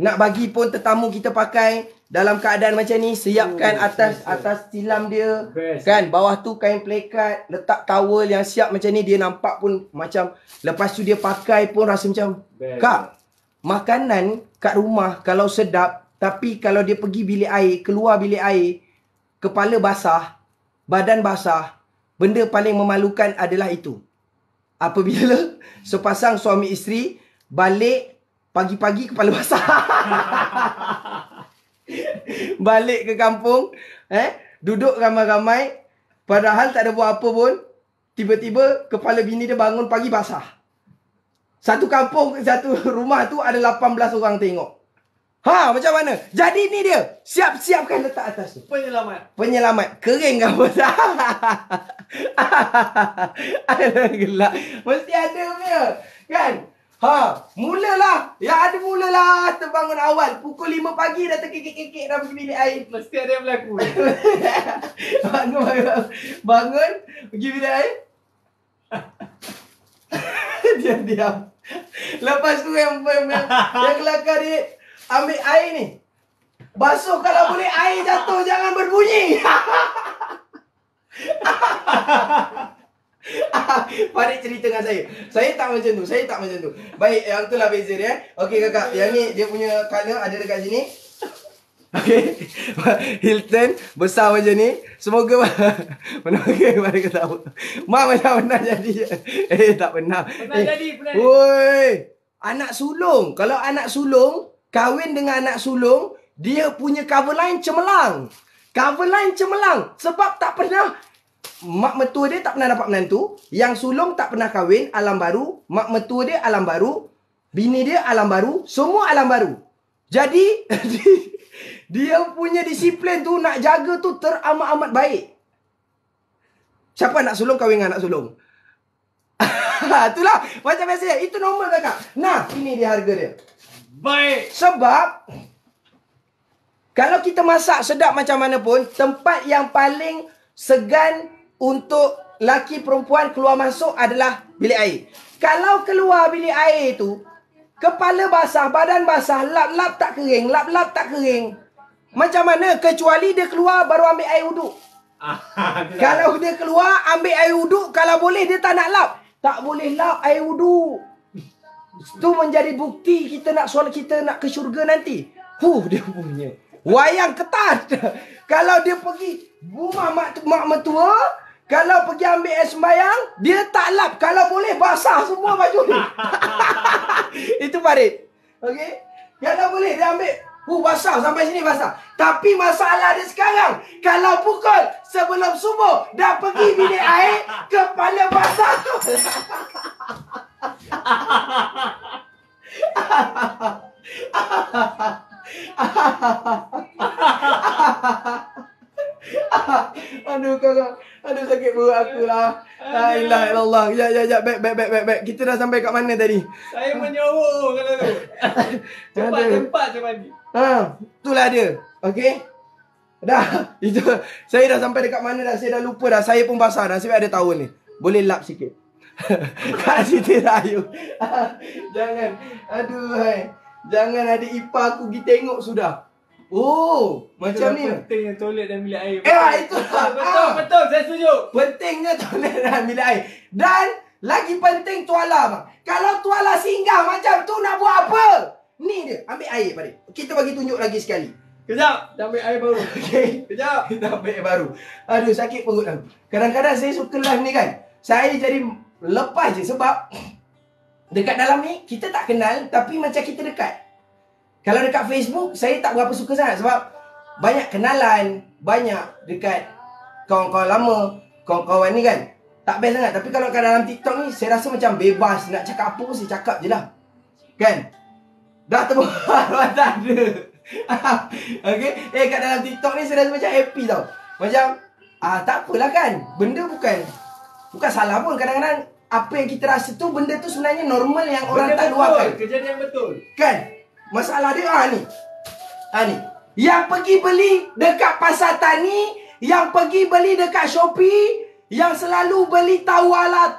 nak bagi pun tetamu kita pakai dalam keadaan macam ni, siapkan atas tilam dia. Best. Kan, bawah tu kain plekat, letak towel yang siap macam ni, dia nampak pun macam, lepas tu dia pakai pun rasa macam, best. Kak, makanan kat rumah kalau sedap, tapi kalau dia pergi bilik air, keluar bilik air, kepala basah, badan basah, benda paling memalukan adalah itu. Apabila sepasang suami isteri balik pagi-pagi kepala basah. Balik ke kampung, duduk ramai-ramai, padahal tak ada buat apa pun, tiba-tiba kepala bini dia bangun pagi basah. Satu kampung, satu rumah tu ada 18 orang tengok. Ha, macam mana? Jadi ni dia. Siap-siapkan letak atas tu. Penyelamat. Kering kan basah. Gelak. Mesti ada punya. Kan? Ha, mulalah. Ya ada mulalah terbangun awal. Pukul 5 pagi dah terkekek-kekek dah pergi bilik air. Mesti ada yang berlaku. Bangun pergi bilik air. Diam-diam. Lepas tu yang kelakar dia ambil air ni. Basuh kalau boleh air jatuh jangan berbunyi. Farid cerita dengan saya. Saya tak macam tu. Baik, yang tu lah beza dia. Okey kakak, yang ni dia punya colour ada dekat sini. Okey. Hilton besar macam ni. Semoga mana okey mari kita tahu. Mak macam pernah jadi. Tak pernah. Jadi. Woi, anak sulung. Kalau anak sulung kahwin dengan anak sulung, dia punya cover line cemerlang. Sebab tak pernah mak mertua dia tak pernah dapat menantu. Yang sulung tak pernah kahwin, alam baru. Mak mertua dia alam baru. Bini dia alam baru. Semua alam baru. Jadi dia punya disiplin tu nak jaga tu teramat-amat baik. Siapa anak sulung kahwin dengan anak sulung? Itulah macam biasa. Itu normal kakak. Nah, ini dia harga dia. Baik. Sebab kalau kita masak sedap macam mana pun, tempat yang paling segan untuk laki perempuan keluar masuk adalah bilik air. Kalau keluar bilik air tu, kepala basah, badan basah, lap-lap tak kering. Macam mana? Kecuali dia keluar baru ambil air wuduk. Kalau dia keluar ambil air wuduk, kalau boleh dia tak nak lap. Tak boleh lap air wuduk. Itu menjadi bukti kita nak ke syurga nanti. Dia punya wayang ketat. Kalau dia pergi rumah mak mertua, kalau pergi ambil air sembayang, dia tak lap. Kalau boleh basah semua baju ni. Itu Farid. Okey? Kalau boleh dia ambil basah sampai sini basah. Tapi masalah dia sekarang, kalau pukul sebelum subuh dah pergi bilik air, kepala basah. Aduh kakak. Aduh sakit perut aku lah. La ilaha illallah. Ya. Baik. Kita dah sampai kat mana tadi? Saya menyowo kalau tu. Tempat je mandi. Itulah dia. Okey. Dah. Itu. Saya dah sampai dekat mana dah. Saya dah lupa dah. Saya pun basah dah. Saya ada towel ni. Boleh lap sikit. Kak Siti Rayu. Jangan. Aduh hai. Jangan ada ipar aku pergi tengok sudah. Macam ni. Pentingnya toilet dan bilik air. Itu Betul, saya setuju. pentingnya toilet dan bilik air. Dan lagi penting tuala bang. Kalau tuala singgah macam tu nak buat apa? Ni dia, ambil air pada. Kita bagi tunjuk lagi sekali. Kejap, dah ambil air baru. Okey. Kejap. Kita ambil air baru. Aduh sakit perut aku. Kadang-kadang saya suka live ni kan. Saya jadi lepas je sebab dekat dalam ni kita tak kenal tapi macam kita dekat. Kalau dekat Facebook, saya tak berapa suka sangat sebab banyak kenalan, banyak dekat kawan-kawan lama, kawan-kawan ni kan. Tak best sangat. Tapi kalau kat dalam TikTok ni, saya rasa macam bebas. Nak cakap apa pun saya cakap je lah. Kan? Dah terbuat, tak ada. Okay? Kat dalam TikTok ni saya rasa macam happy tau. Macam, tak apalah kan. Benda bukan salah pun. Kadang-kadang apa yang kita rasa tu, benda tu sebenarnya normal yang orang tak luahkan. Kejadian betul. Kan? Masalah dia ni. Ni. Yang pergi beli dekat Pasar Tani, yang pergi beli dekat Shopee, yang selalu beli tuala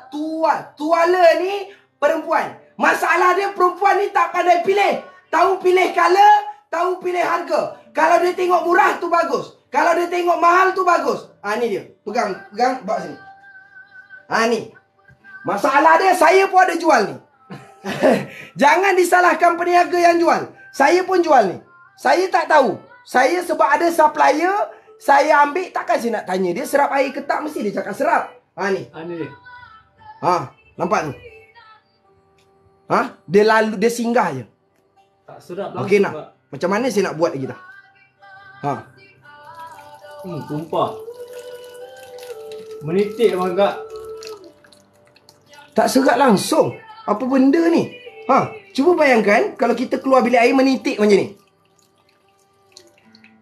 ni perempuan. Masalah dia perempuan ni tak pandai pilih. Tahu pilih color, tahu pilih harga. Kalau dia tengok murah tu bagus. Kalau dia tengok mahal tu bagus. Ni dia. Pegang bawa sini. Ni. Masalah dia saya pun ada jual ni. Jangan disalahkan peniaga yang jual. Saya pun jual ni. Saya tak tahu. Saya sebab ada supplier, saya ambil, takkan saya nak tanya dia serap air ke tak, mesti dia cakap serap. Ni. Ni. Nampak tu? Dia singgah je. Tak serap langsung. Okey nak. Macam mana saya nak buat lagi dah? Tumpah. Menitik bang kak. Tak serat langsung. Apa benda ni? Cuba bayangkan kalau kita keluar bilik air menitik macam ni.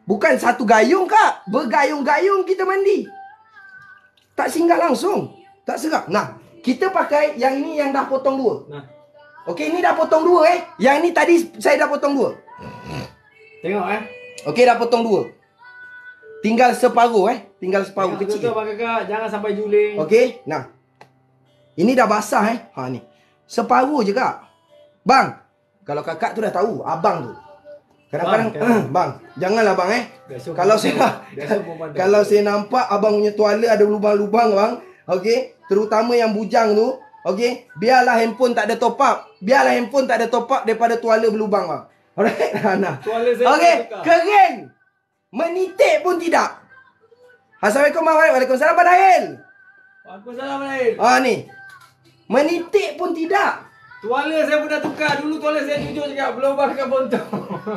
Bukan satu gayung, Kak. Bergayung-gayung kita mandi. Tak singgah langsung. Tak serat. Nah, kita pakai yang ni yang dah potong dua. Nah. Okey, ni dah potong dua Yang ni tadi saya dah potong dua. Tengok Okey, dah potong dua. Tinggal separuh Tinggal separuh Tengok kecil. betul, Kakak. Jangan sampai juling. Okey, nah. Ini dah basah ni. Separuh je, Kak. Bang, kalau kakak tu dah tahu, abang tu. Kadang-kadang bang, janganlah bang Kalau saya nampak abang punya tuala ada lubang-lubang bang, okey, terutama yang bujang tu, okey, biarlah handphone tak ada top up. Daripada tuala berlubang bang. Alright. Nah. Okey, kering. Menitik pun tidak. Assalamualaikum warahmatullahi wabarakatuh. Waalaikumsalam Abang Dahil. Waalaikumsalam, Dahil. Ni. Menitik pun tidak. Tuala saya pun dah tukar. Dulu tuala saya jujur cakap berlubang dekat bontot.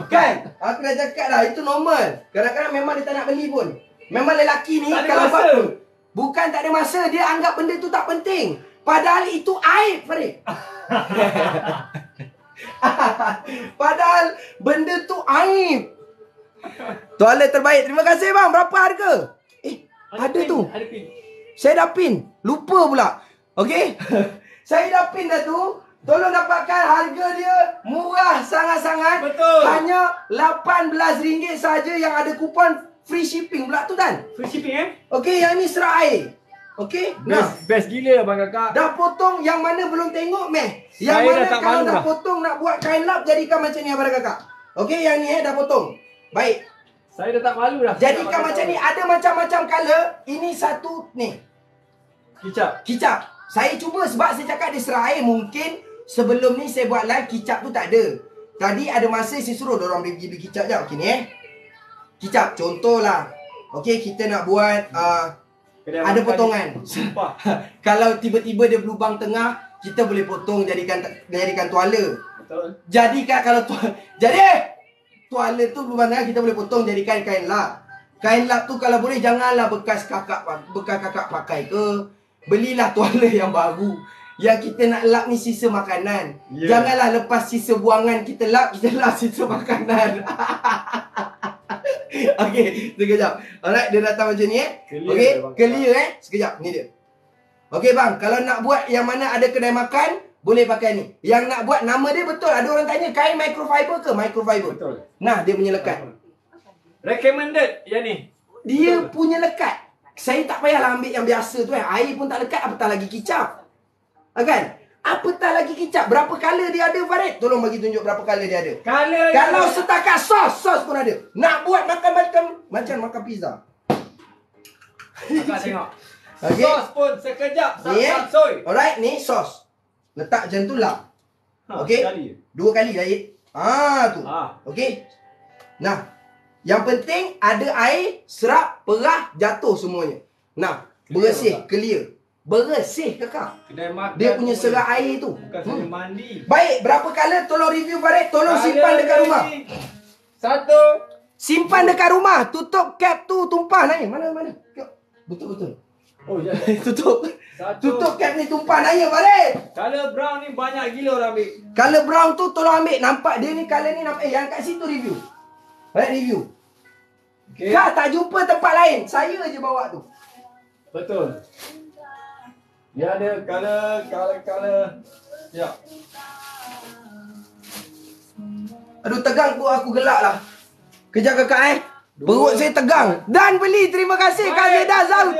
Kan? Aku dah cakap dah, itu normal. Kadang-kadang memang dia tak nak beli pun. Memang lelaki ni Tak ada kalau masa. buat tu, bukan tak ada masa, dia anggap benda tu tak penting. Padahal itu aib, Farid. Padahal benda tu aib. Tuala terbaik. Terima kasih bang. Berapa harga? Ada pin, tu. Ada pin. Saya dah pin. Lupa pula. Okey? Saya dah pin dah tu. Tolong dapatkan harga dia murah sangat-sangat. Betul. Hanya RM18 saja yang ada kupon free shipping pula tu kan. Free shipping Okey, yang ni serat air. Okey? Nah, Best gila abang kakak. dah potong yang mana belum tengok meh. Yang Saya mana dah tak kalau malu dah dah. potong nak buat kain lap jadikan macam ni abang kakak. Okey, yang ni dah potong. Baik. Saya dah tak malu dah. Jadikan macam ni, ada macam-macam color. Ini satu ni. Kicap. Saya cuba sebab saya cakap dia serat air. Mungkin sebelum ni saya buat live kicap tu tak ada. Tadi ada masa saya suruh diorang pergi beli kicap je. Okey ni Kicap contohlah. Okey, kita nak buat ada potongan. Sumpah. Kalau tiba-tiba dia berlubang tengah, kita boleh potong jadikan tuala. Betul. Kalau tuala tu berlubang tengah, kita boleh potong jadikan kain lap. Kain lap tu kalau boleh janganlah bekas kakak pakai ke. Belilah tuala yang baru. Yang kita nak lap ni sisa makanan. Janganlah lepas sisa buangan kita lap sisa makanan. Okey, sekejap. Alright, dia datang macam ni Okey, clear Sekejap, ni dia. Okey bang, kalau nak buat yang mana ada kedai makan, boleh pakai ni. Yang nak buat nama dia betul. Ada orang tanya kain microfiber ke? Microfiber. Betul. Nah, dia punya lekat. Recommended yang ni. Dia punya lekat. Saya tak payahlah ambil yang biasa tu Air pun tak lekat, apatah lagi kicap. Kan? Apatah lagi kicap. Berapa color dia ada, Farid? Tolong bagi tunjuk berapa color dia ada. Kalau setakat sos pun ada. Nak buat makan macam makan pizza. Kakak tengok. Okey. Sos pun sekejap. Ni Soy. Alright, ni sos. Letak macam tu lap. Okey. Sekali. 2 kali dah. Tu. Okey. Nah, yang penting ada air, serap, perah, jatuh semuanya. Nah, bersih, clear. Bersih kakak. Kedai makan. Dia punya serat air tu. Bukan saja mandi. Baik, berapa color? Tolong review Farid. Tolong simpan dekat rumah. Satu. Simpan dekat rumah. Tutup cap tu tumpah naik. Mana? Betul. Oh ya. Tutup. Satu. Tutup cap ni tumpah naik Farid. Color brown ni banyak gila orang ambil. Color brown tu tolong ambil. Nampak dia ni color ni nampak. Yang kat situ review. Farid review. Okay. Kak tak jumpa tempat lain. Saya je bawa tu. Betul. Dia ada color. Ya. Aduh tegang aku gelak lah. Kejap kakak Perut saya tegang. Dan beli. Terima kasih Kak Zeda Zaud.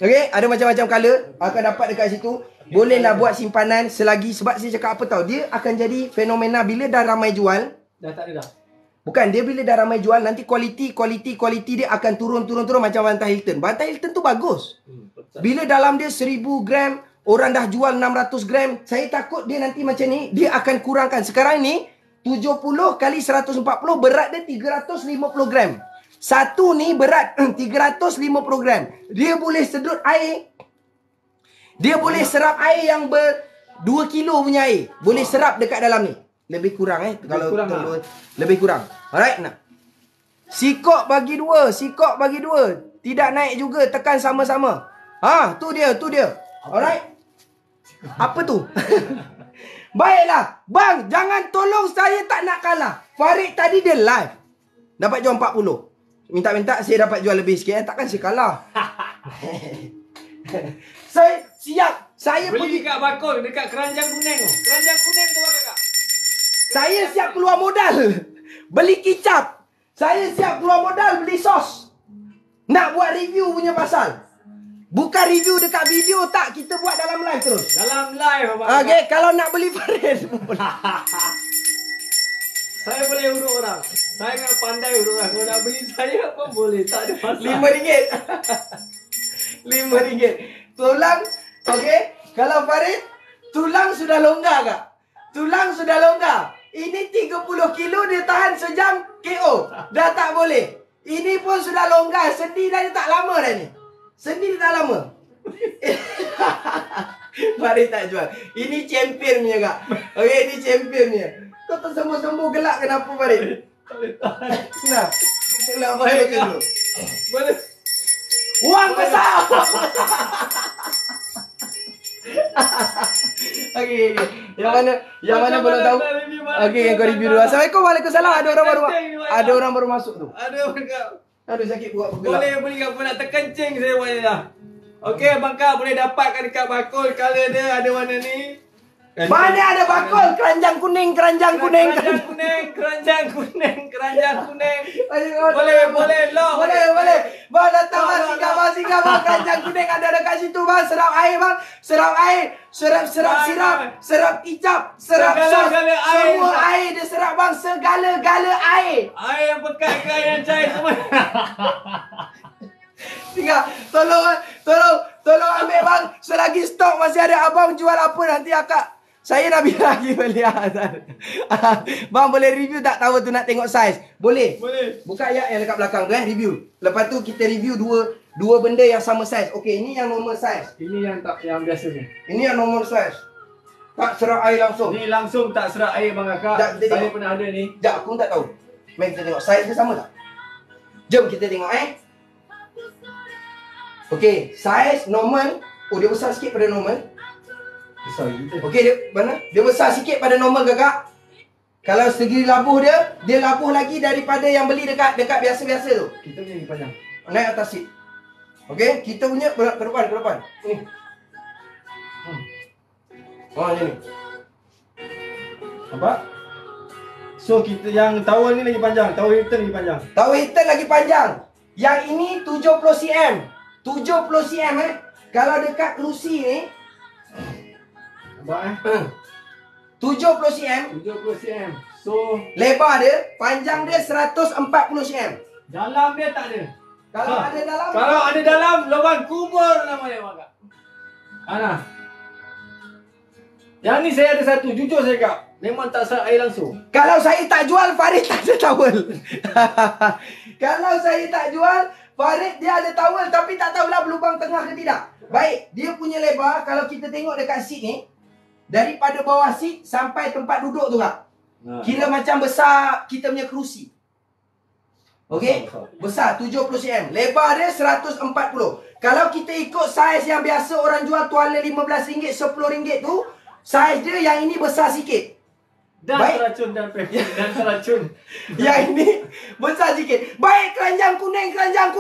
Okey, ada macam-macam color akan dapat dekat situ. Bolehlah buat simpanan selagi, sebab saya cakap apa tahu, dia akan jadi fenomena bila dah ramai jual. Dah tak ada dah. Bukan, dia bila dah ramai jual nanti kualiti dia akan turun macam Bantai Hilton. Bantai Hilton tu bagus. Bila dalam dia 1000 gram, orang dah jual 600 gram, saya takut dia nanti macam ni, dia akan kurangkan. Sekarang ni 70 kali 140 berat dia 350 gram. Satu ni berat 350 gram. Dia boleh sedut air. Dia boleh serap air yang 2 kilo punya air. Boleh serap dekat dalam ni. Lebih kurang kalau kurang, lebih kurang. Alright, nah. Sikok bagi dua. Tidak naik juga, tekan sama-sama. Tu dia. Alright. Apa tu? Baiklah, bang, jangan tolong saya tak nak kalah. Farid tadi dia live. Dapat jual 40. Minta-minta saya dapat jual lebih sikit. Takkan saya kalah. Saya siap. Saya Beli kat bakul dekat keranjang kuning tu. Keranjang kuning tu bang kakak. Saya siap keluar modal. Beli kicap. Saya siap keluar modal beli sos. Nak buat review punya pasal. Bukan review dekat video tak. Kita buat dalam live terus. Dalam live abang. Okey, kalau nak beli Farid. Saya boleh urut orang. Saya memang pandai urut orang. Kalau nak beli saya pun boleh. Tak ada masalah. RM5. RM5. Tulang. Okey. Kalau Farid, tulang sudah longgar tak? Tulang sudah longgar. Ini 30 kilo dia tahan sejam KO. Dah tak boleh. Ini pun sudah longgar. Sendi dah dia tak lama dah ni. Sendi dia tak lama. Farid tak jual. Ini champion punya kak. Okey, ini champion punya. Kau tersembuh-sembuh gelak kenapa Farid? Tak boleh tahan. Nah. Gelak Farid macam tu. Boleh. Wang besar. Okey. Yang mana belum tahu? Okey, yang kau review dulu. Assalamualaikum, waalaikumsalam. Ada orang baru masuk tu. Ada orang kat. Aduh, sakit buat bergelak. Boleh beli kat pun nak terkencing saya buat ni dah. Okey abang kak boleh dapatkan dekat bakul. Color dia ada warna ni. Mana ada bakul? Keranjang kuning, keranjang kuning. Keranjang kuning, keranjang kuning, keranjang kuning. Ayo, Boleh, lock. Boleh. Bang datang bang, singgah bang. Keranjang kuning ada dekat situ bang. Serap air bang. Serap air. Serap sirap. Serap kicap. Serap sos. Semua air dia serap bang. Segala-gala air. Air yang pekat ke air yang cair semua. Singgah. Tolong ambil bang. Selagi stok masih ada, abang jual apa nanti akak. Saya nak bilang lagi beli. Bang boleh review tak tahu tu nak tengok saiz? Boleh. Buka ayat yang dekat belakang tu review. Lepas tu kita review dua benda yang sama saiz. Okey, ini yang normal saiz. Ini yang biasa ni. Ini yang normal saiz. Tak serap air langsung. Ni langsung tak serak air bang kakak. Sekejap, kita Saya tengok. pernah ada ni. Sekejap, aku tak tahu. Mari kita tengok saiz dia sama tak? Jom kita tengok Okey, saiz normal. Oh, dia besar sikit pada normal. Besar gitu. Okey, dia mana? Dia besar sikit pada normal kakak. Kalau segi labuh dia labuh lagi daripada yang beli dekat biasa-biasa tu. Kita punya lagi panjang. Naik atas seat. Okey, kita punya ke depan. Ni. Oh, ni. Nampak? So kita yang towel ni lagi panjang, towel Hilton lagi panjang. Towel Hilton lagi panjang. Yang ini 70 cm. 70 cm Kalau dekat kerusi ni Nampak 70 cm. 70 cm. So Lebar dia, panjang dia 140 cm. dalam dia tak ada. Kalau ada dalam, Kalau ada dalam lubang kubur nama dia bang kak. Ana. Yang ni saya ada satu, jujur saya kak. Memang tak serak air langsung. kalau saya tak jual, Farid tak ada towel. Kalau saya tak jual, Farid dia ada towel tapi tak tahulah berlubang tengah ke tidak. Baik, dia punya lebar kalau kita tengok dekat seat ni, daripada bawah seat sampai tempat duduk tu kak, kira macam besar kita punya kerusi. Okey? Besar 70 cm. Lebar dia 140. Kalau kita ikut saiz yang biasa orang jual tuala RM15, RM10 tu, saiz dia yang ini besar sikit. Dan Baik. teracun dan teracun. Yang ini besar sikit. Baik, keranjang kuning. Keranjang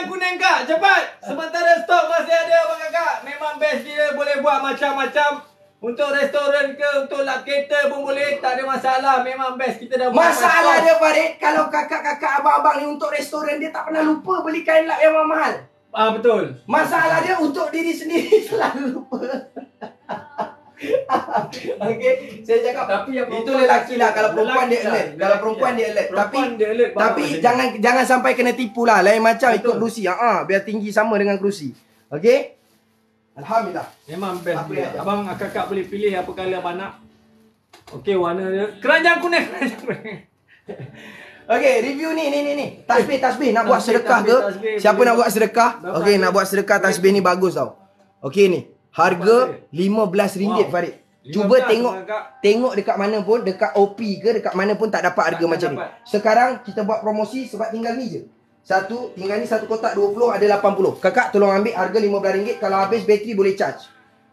kuning kak. Cepat. Sementara stok masih ada bang kakak. Memang best dia, boleh buat macam-macam. Untuk restoran ke, untuk lap kereta pun boleh. Tak ada masalah. Memang best. Kita dah buat Masalah stok. dia Farid, kalau kakak-kakak abang-abang ni untuk restoran, dia tak pernah lupa beli kain lap yang mahal. Betul. Masalah dia untuk diri sendiri selalu lupa. Okey, saya cakap Tapi yang itu perempuan lelaki lah. Kalau lelaki perempuan dia lah. alert. Kalau perempuan dia alert. Perempuan dia alert banget Tapi macam jangan sampai kena tipu lah. Lain macam Betul. ikut kerusi. Biar tinggi sama dengan kerusi. Okey? Alhamdulillah. Memang best Apa dia. yang- Abang kakak boleh pilih apa colour abang nak. Okey, warna dia keranjang kuning. Okey, review ni. Tasbih nak buat Tasbih, sedekah ke? tasbih. Siapa Boleh nak buat sedekah? Dapat Okey, ada. nak buat sedekah tasbih ni bagus tau. Okey ni. Harga RM15 Wow. Farid. Cuba 15 tengok dekat mana pun, dekat OP ke dekat mana pun tak dapat harga Tak macam ni. dapat. Sekarang kita buat promosi sebab tinggal ni je. Tinggal ni satu kotak 20 ada 80. Kakak tolong ambil harga RM15. Kalau habis bateri boleh charge.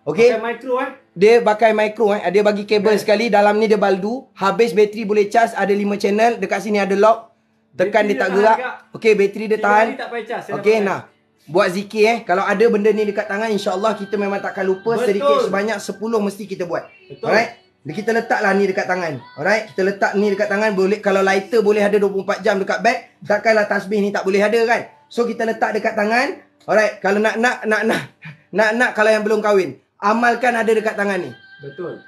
Okey. Pakai micro Dia pakai micro dia bagi kabel sekali, dalam ni dia baldu, habis bateri boleh charge, ada 5 channel, dekat sini ada lock. Tekan Bateri dia tak dia gerak. tahan, Okey, bateri dia 3 tahan. hari tak payah cas. Okey, nah. Buat zikir kalau ada benda ni dekat tangan, insya-Allah kita memang takkan lupa. Betul. Sedikit sebanyak 10 mesti kita buat. Betul. Alright. Kita letaklah ni dekat tangan. Alright, kita letak ni dekat tangan. Boleh, kalau lighter boleh ada 24 jam dekat beg, takkanlah tasbih ni tak boleh ada kan. So kita letak dekat tangan. Alright, kalau nak kalau yang belum kahwin, amalkan ada dekat tangan ni. Betul.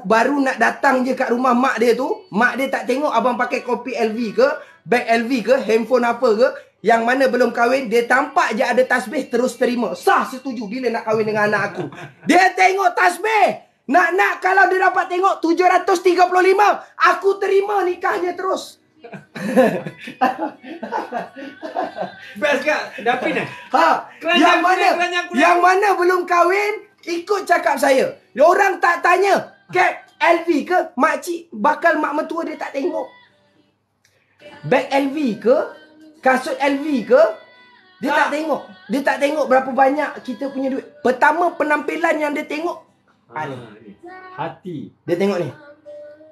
Baru nak datang je kat rumah mak dia tu, mak dia tak tengok abang pakai kopi LV ke, beg LV ke, handphone apa ke, yang mana belum kahwin, dia tampak je ada tasbih, terus terima. Sah, setuju bila nak kahwin dengan anak aku. Dia tengok tasbih. Nak kalau dia dapat tengok 735, aku terima nikahnya terus. Best kak, Dapin Yang mana belum kahwin, ikut cakap saya. Orang tak tanya, cap LV ke, makcik bakal mak mentua dia tak tengok. Bag LV ke, kasut LV ke, dia tak tengok. Dia tak tengok berapa banyak kita punya duit. Pertama penampilan yang dia tengok, hati. dia tengok ni.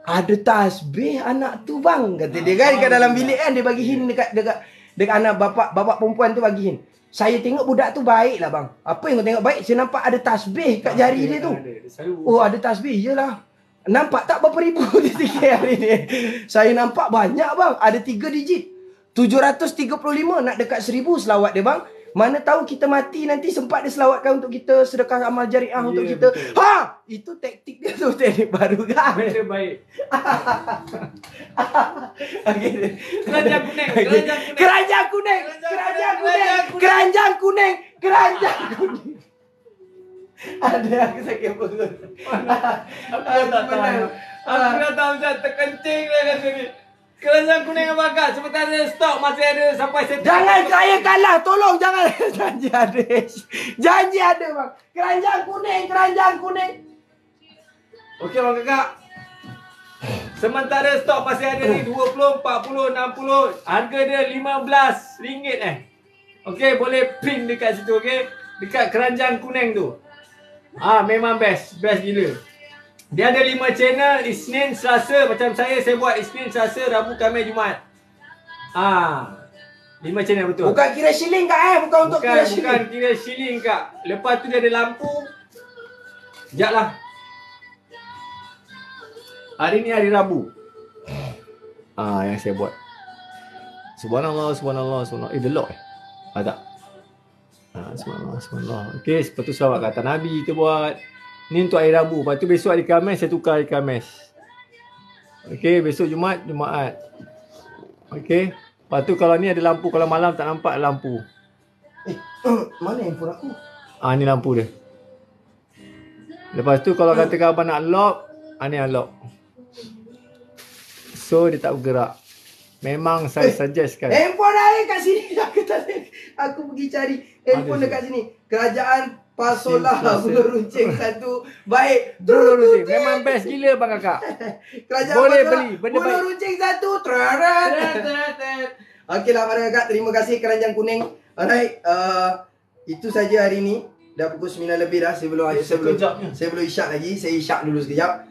Ada tasbih anak tu bang, kata dia kan, dekat dalam bilik kan, dia bagi hin dekat anak bapa perempuan tu bagi hin. Saya tengok budak tu baik lah bang. Apa yang kau tengok baik? Saya nampak ada tasbih kat jari dia tu. Oh, ada tasbih, yelah. Nampak tak berapa ribu dia sikit hari ni? Saya nampak banyak bang. Ada 3 digit. 735 nak dekat 1000 selawat dia bang. Mana tahu kita mati nanti sempat dia selawatkan untuk kita, sedekah amal jariah untuk kita. Betul. Ha! Itu taktik dia tu, teknik baru kan? Benda baik. Okay. Keranjang kuning. Keranjang kuning. Keranjang kuning. Keranjang kuning. Ada aku sakit perut. Aku tak tahan. Aku dah tahu macam terkencing lah kat sini. Keranjang kuning abang kak, sementara stok masih ada sampai settle. Jangan saya kalah, tolong jangan. Janji ada. Janji ada bang. Keranjang kuning. Okey bang kakak. Sementara stok masih ada ni 20, 40, 60. Harga dia RM15 Okey, boleh print dekat situ, okey. Dekat keranjang kuning tu. Memang best gila. Dia ada 5 channel, Isnin, Selasa. Macam saya buat Isnin, Selasa, Rabu, Khamis, Jumaat. 5 channel betul. Bukan kira shilling kak bukan untuk kira shilling. Bukan kira shilling kak. Lepas tu dia ada lampu. Sekejap lah. Hari ni hari Rabu. Yang saya buat. Subhanallah. The lock tak? Subhanallah. Okey, sepatu selawat kata Nabi kita buat. Ni untuk hari Rabu. Lepas tu besok hari Khamis, saya tukar hari Khamis. Okey, besok Jumaat. Okey. Lepas tu kalau ni ada lampu, kalau malam tak nampak lampu. Mana handphone aku? Ni lampu dia. Lepas tu kalau katakan abang nak lock, ni unlock. So dia tak bergerak. Memang saya suggestkan. Handphone ada kat sini. Aku pergi cari handphone dekat sini. Kerajaan Pasolah Bulu Runcing 1. Baik. Bulu Runcing. Memang best gila bang kakak. Kerajaan boleh Pasolah beli. Benda Bulu baik. Runcing 1. Okeylah para kakak. Terima kasih Keranjang Kuning. Alright. Itu saja hari ni. Dah pukul 9 lebih dah. Saya belum isyak lagi. Saya isyak dulu sekejap.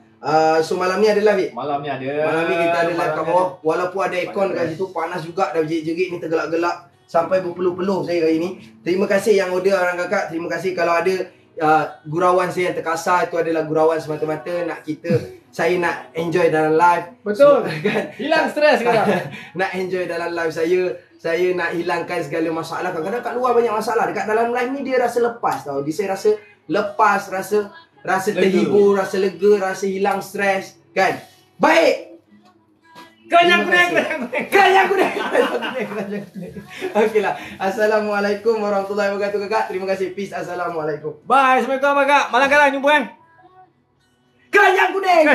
So malam ni ada live. Malam ni ada. Malam ni kita ada live kat bawah. Walaupun ada aircon kat situ, panas juga dah jerit-jerit ni, tergelak-gelak sampai berpeluh-peluh saya hari ni. Terima kasih yang order orang kakak. Terima kasih kalau ada gurauan saya yang terkasar, itu adalah gurauan semata-mata nak saya nak enjoy dalam live. Betul. Kan? Hilang stres sekarang. Nak enjoy dalam live saya nak hilangkan segala masalah. Kadang-kadang kat luar banyak masalah. Dekat dalam live ni dia rasa lepas tau. Saya rasa lepas, rasa terhibur, rasa lega, rasa hilang stres, kan? Baik. Keranjang kuning. Okeylah. Assalamualaikum warahmatullahi wabarakatuh kakak. Terima kasih. Peace. Assalamualaikum. Bye. Assalamualaikum kakak. Malam jumpa Keranjang kuning.